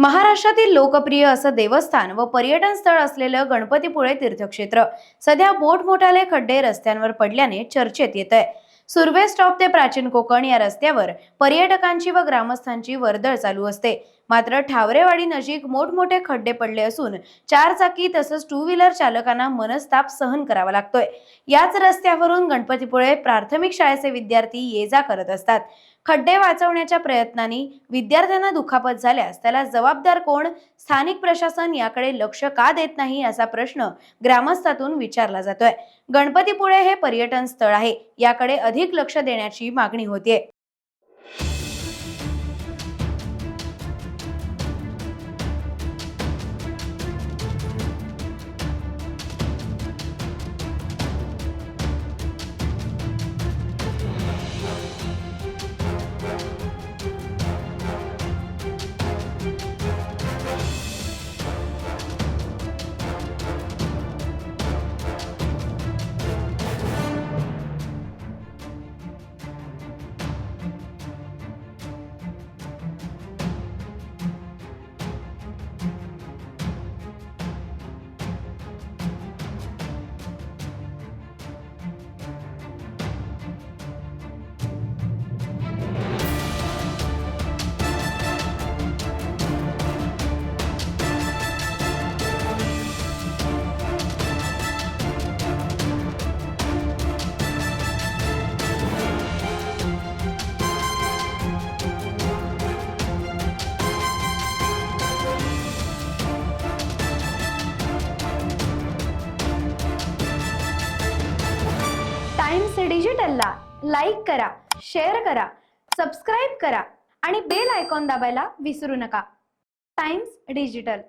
महाराष्ट्रातील लोकप्रिय असं देवस्थान व पर्यटन स्थळ असलेलं गणपतीपुळे तीर्थक्षेत्र सध्या मोठमोठाले खड्डे रस्त्यांवर पडल्याने चर्चेत येत आहे। सुर्वे स्टॉप ते प्राचीन कोकण या रस्त्यावर पर्यटकांची व ग्रामस्थांची वर्दळ चालू असते। मात्र ठावरेवाडी नजीक मोठमोठे खड्डे पडले असून चारचाकी तसंच टू व्हीलर चालकांना मनस्ताप सहन करावा लागतोय। याच रस्त्यावरून गणपतीपुळे प्राथमिक शाळेचे विद्यार्थी ये जा करत असतात। खड्डे वाचवण्याच्या प्रयत्नांनी विद्यार्थ्यांना दुखापत झाल्यास त्याला जबाबदार कोण? स्थानिक प्रशासन याकडे लक्ष का देत नाही असा प्रश्न ग्रामस्थातून विचारला जातोय। गणपतीपुळे हे पर्यटन स्थळ आहे, याकडे अधिक लक्ष देण्याची मागणी होतीये। टाइम्स डिजिटलला लाईक करा, शेअर करा, सबस्क्राइब करा आणि बेल आयकॉन दाबायला विसरू नका। Times digital.